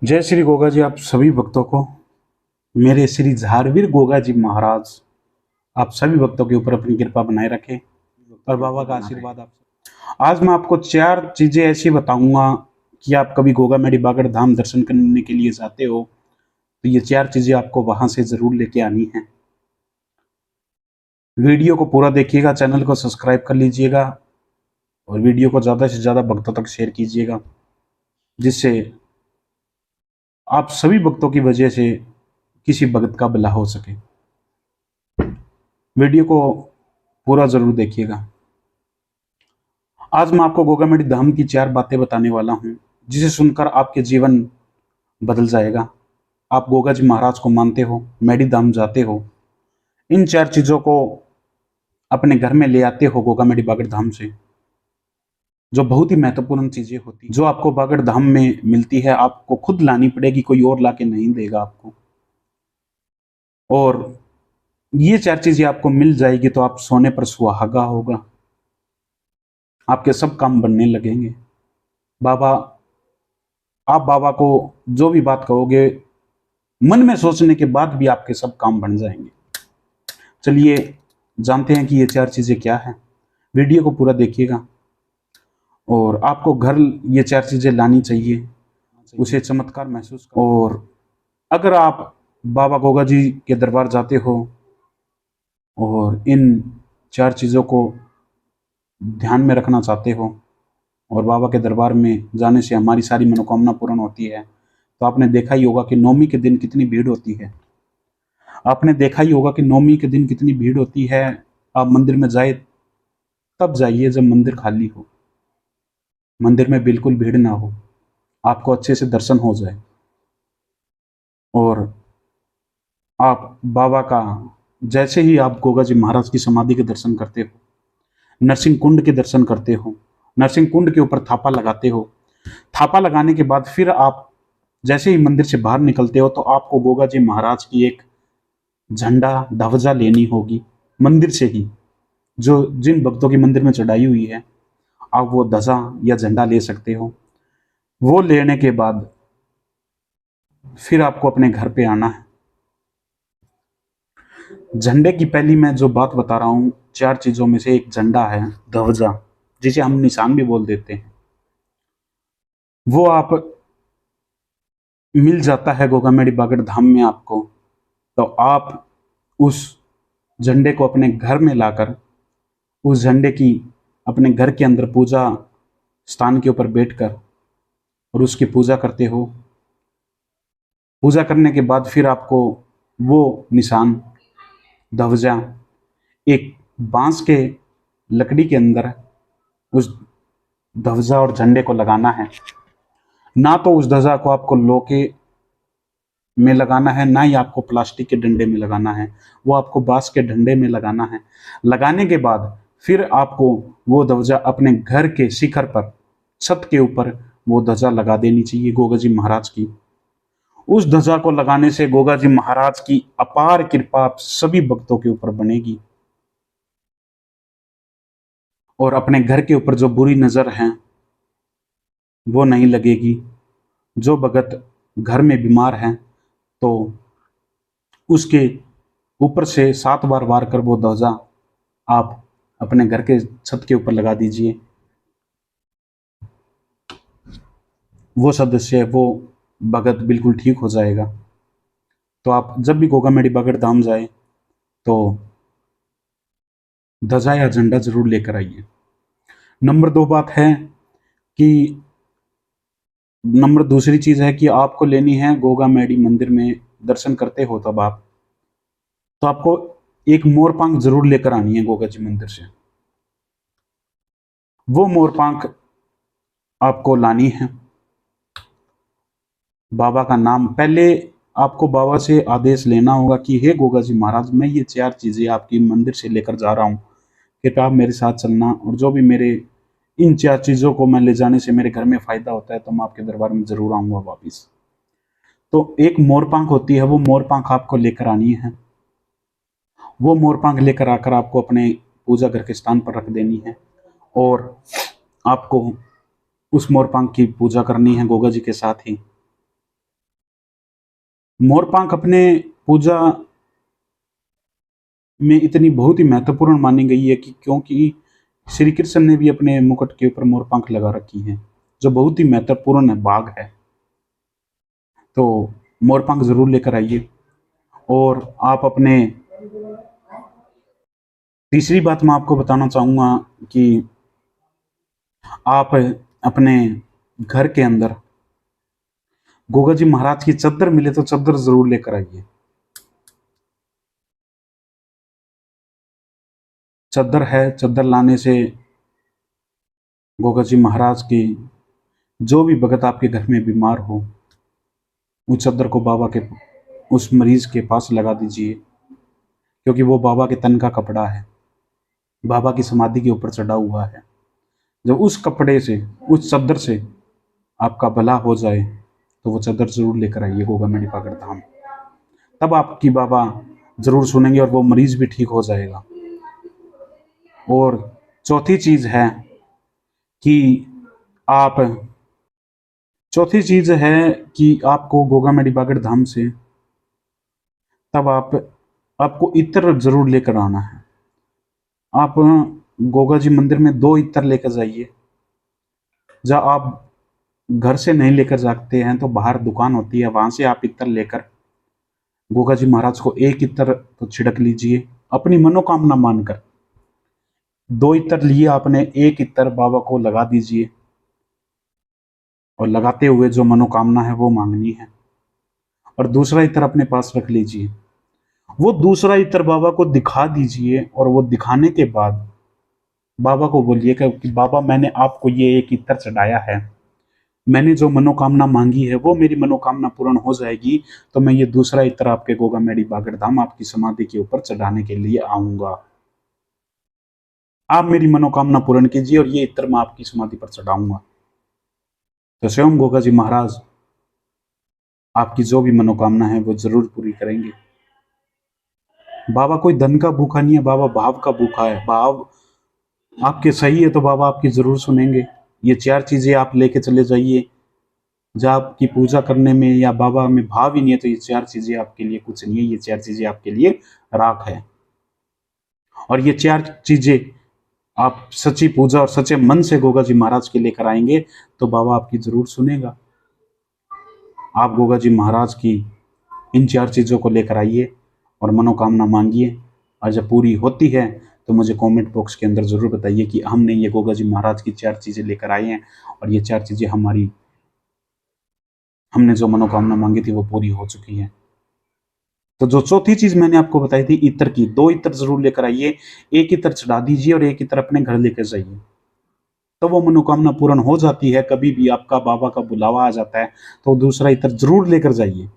जय श्री गोगा जी। आप सभी भक्तों को मेरे श्री झारवीर गोगा जी महाराज आप सभी भक्तों के ऊपर अपनी कृपा बनाए रखे और बाबा का आशीर्वाद आप। आज मैं आपको 4 चीजें ऐसी बताऊंगा कि आप कभी गोगा मेडी बागड़ धाम दर्शन करने के लिए जाते हो तो ये 4 चीजें आपको वहां से जरूर लेके आनी है। वीडियो को पूरा देखिएगा, चैनल को सब्सक्राइब कर लीजिएगा और वीडियो को ज्यादा से ज्यादा भक्तों तक शेयर कीजिएगा, जिससे आप सभी भक्तों की वजह से किसी भक्त का भला हो सके। वीडियो को पूरा जरूर देखिएगा। आज मैं आपको गोगा मेडी धाम की 4 बातें बताने वाला हूं, जिसे सुनकर आपके जीवन बदल जाएगा। आप गोगा जी महाराज को मानते हो, मेडी धाम जाते हो, इन 4 चीजों को अपने घर में ले आते हो गोगा मेडी बागड़ धाम से, जो बहुत ही महत्वपूर्ण चीजें होती, जो आपको बागड़ धाम में मिलती है, आपको खुद लानी पड़ेगी, कोई और लाके नहीं देगा आपको। और ये 4 चीजें आपको मिल जाएगी तो आप सोने पर सुहागा होगा, आपके सब काम बनने लगेंगे। बाबा, आप बाबा को जो भी बात कहोगे मन में सोचने के बाद भी आपके सब काम बन जाएंगे। चलिए जानते हैं कि ये 4 चीजें क्या है। वीडियो को पूरा देखिएगा और आपको घर ये 4 चीजें लानी चाहिए, उसे चमत्कार महसूस करो। और अगर आप बाबा गोगा जी के दरबार जाते हो और इन 4 चीजों को ध्यान में रखना चाहते हो और बाबा के दरबार में जाने से हमारी सारी मनोकामना पूर्ण होती है, तो आपने देखा ही होगा कि नवमी के दिन कितनी भीड़ होती है। आपने देखा ही होगा कि नवमी के दिन कितनी भीड़ होती है। आप मंदिर में जाए तब जाइए जब मंदिर खाली हो, मंदिर में बिल्कुल भीड़ ना हो, आपको अच्छे से दर्शन हो जाए और आप बाबा का, जैसे ही आप गोगा जी महाराज की समाधि के दर्शन करते हो, नरसिंह कुंड के दर्शन करते हो, नरसिंह कुंड के ऊपर थापा लगाते हो, थापा लगाने के बाद फिर आप जैसे ही मंदिर से बाहर निकलते हो तो आपको गोगा जी महाराज की एक झंडा ध्वजा लेनी होगी मंदिर से ही। जो जिन भक्तों की मंदिर में चढ़ाई हुई है, आप वो ध्वजा या झंडा ले सकते हो। वो लेने के बाद फिर आपको अपने घर पे आना है। झंडे की पहली मैं जो बात बता रहा हूं, 4 चीजों में से एक झंडा है, ध्वजा, जिसे हम निशान भी बोल देते हैं। वो आप मिल जाता है गोगा मेडी बागड़ धाम में आपको, तो आप उस झंडे को अपने घर में लाकर उस झंडे की अपने घर के अंदर पूजा स्थान के ऊपर बैठकर और उसकी पूजा करते हो। पूजा करने के बाद फिर आपको वो निशान ध्वजा एक बांस के लकड़ी के अंदर उस ध्वजा और झंडे को लगाना है। ना तो उस ध्वजा को आपको लोके में लगाना है, ना ही आपको प्लास्टिक के डंडे में लगाना है, वो आपको बांस के डंडे में लगाना है। लगाने के बाद फिर आपको वो ध्वजा अपने घर के शिखर पर, छत के ऊपर वो ध्वजा लगा देनी चाहिए गोगा जी महाराज की। उस ध्वजा को लगाने से गोगा जी महाराज की अपार कृपा आप सभी भक्तों के ऊपर बनेगी और अपने घर के ऊपर जो बुरी नजर है वो नहीं लगेगी। जो भगत घर में बीमार है तो उसके ऊपर से 7 बार वार कर वो ध्वजा आप अपने घर के छत के ऊपर लगा दीजिए। वो सदस्य, वो भगत बिल्कुल ठीक हो जाएगा। तो आप जब भी गोगा मेडी बागड़ धाम जाए तो ध्वजा या झंडा जरूर लेकर आइए। नंबर 2 बात है कि दूसरी चीज है कि आपको लेनी है गोगा मेडी मंदिर में दर्शन करते हो तब आप, तो आपको एक मोर पंख जरूर लेकर आनी है गोगा जी मंदिर से। वो मोर पंख आपको लानी है। बाबा का नाम, पहले आपको बाबा से आदेश लेना होगा कि हे गोगा जी महाराज, मैं ये 4 चीजें आपकी मंदिर से लेकर जा रहा हूँ, कृपया आप मेरे साथ चलना, और जो भी मेरे इन 4 चीजों को मैं ले जाने से मेरे घर में फायदा होता है तो मैं आपके दरबार में जरूर आऊंगा वापिस। तो एक मोरपंख होती है, वो मोरपंख आपको लेकर आनी है। वो मोरपंख लेकर आकर आपको अपने पूजा घर के स्थान पर रख देनी है और आपको उस मोरपंख की पूजा करनी है गोगा जी के साथ ही। मोरपंख अपने पूजा में इतनी बहुत ही महत्वपूर्ण मानी गई है कि क्योंकि श्री कृष्ण ने भी अपने मुकुट के ऊपर मोरपंख लगा रखी है, जो बहुत ही महत्वपूर्ण भाग है। तो मोरपंख जरूर लेकर आइए। और आप अपने, तीसरी बात मैं आपको बताना चाहूंगा कि आप अपने घर के अंदर गोगा जी महाराज की चद्दर मिले तो चद्दर जरूर लेकर आइए। चद्दर है, चद्दर लाने से गोगा जी महाराज की, जो भी भगत आपके घर में बीमार हो, उस चद्दर को बाबा के, उस मरीज के पास लगा दीजिए, क्योंकि वो बाबा के तन का कपड़ा है, बाबा की समाधि के ऊपर चढ़ा हुआ है। जब उस कपड़े से, उस चद्दर से आपका भला हो जाए तो वो चद्दर जरूर लेकर आइए गोगा मेडी पागड़ धाम। तब आपकी बाबा जरूर सुनेंगे और वो मरीज भी ठीक हो जाएगा। और चौथी चीज है कि आप, चौथी चीज है कि आपको गोगा मेडी पागड़ धाम से तब आपको इत्र जरूर लेकर आना है। आप गोगा जी मंदिर में 2 इत्र लेकर जाइए। जब आप घर से नहीं लेकर जाते हैं तो बाहर दुकान होती है, वहां से आप इत्र लेकर गोगा जी महाराज को 1 इत्र तो छिड़क लीजिए अपनी मनोकामना मानकर। 2 इत्र लिए आपने, 1 इत्र बाबा को लगा दीजिए और लगाते हुए जो मनोकामना है वो मांगनी है, और दूसरा इत्र अपने पास रख लीजिए। वो दूसरा इत्र बाबा को दिखा दीजिए और वो दिखाने के बाद बाबा को बोलिए कि बाबा मैंने आपको ये 1 इत्र चढ़ाया है, मैंने जो मनोकामना मांगी है वो मेरी मनोकामना पूर्ण हो जाएगी, तो मैं ये दूसरा इत्र आपके गोगा मेडी बागड़ धाम आपकी समाधि के ऊपर चढ़ाने के लिए आऊंगा। आप मेरी मनोकामना पूर्ण कीजिए और ये इत्र मैं आपकी समाधि पर चढ़ाऊंगा। तो स्वयं गोगा जी महाराज आपकी जो भी मनोकामना है वो जरूर पूरी करेंगे। बाबा कोई धन का भूखा नहीं है, बाबा भाव का भूखा है। भाव आपके सही है तो बाबा आपकी जरूर सुनेंगे। ये 4 चीजें आप लेके चले जाइए। जब आपकी पूजा करने में या बाबा में भाव ही नहीं है तो ये 4 चीजें आपके लिए कुछ नहीं है, ये 4 चीजें आपके लिए राख है। और ये 4 चीजें आप सच्ची पूजा और सच्चे मन से गोगा जी महाराज के लेकर आएंगे तो बाबा आपकी जरूर सुनेगा। आप गोगा जी महाराज की इन 4 चीजों को लेकर आइए और मनोकामना मांगिए, और जब पूरी होती है तो मुझे कमेंट बॉक्स के अंदर जरूर बताइए कि हमने ये गोगा जी महाराज की 4 चीजें लेकर आए हैं और ये 4 चीजें हमारी, हमने जो मनोकामना मांगी थी वो पूरी हो चुकी है। तो जो चौथी चीज मैंने आपको बताई थी इत्र की, 2 इत्र जरूर लेकर आइए, 1 इत्र चढ़ा दीजिए और 1 इत्र अपने घर लेकर जाइए, तो वो मनोकामना पूर्ण हो जाती है। कभी भी आपका बाबा का बुलावा आ जाता है तो दूसरा इत्र जरूर लेकर जाइए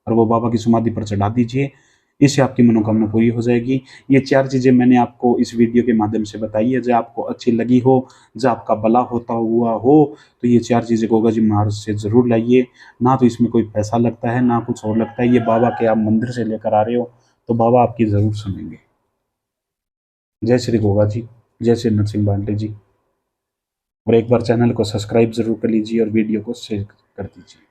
और वो बाबा की समाधि पर चढ़ा दीजिए, इससे आपकी मनोकामना पूरी हो जाएगी। ये 4 चीजें मैंने आपको इस वीडियो के माध्यम से बताई है। जो आपको अच्छी लगी हो, जो आपका भला होता हुआ हो, तो ये 4 चीजें गोगा जी महाराज से जरूर लाइए। ना तो इसमें कोई पैसा लगता है, ना कुछ और लगता है, ये बाबा के आप मंदिर से लेकर आ रहे हो तो बाबा आपकी जरूर सुनेंगे। जय श्री गोगा जी, जय श्री नरसिंह बांटे जी। और एक बार चैनल को सब्सक्राइब जरूर कर लीजिए और वीडियो को शेयर कर दीजिए।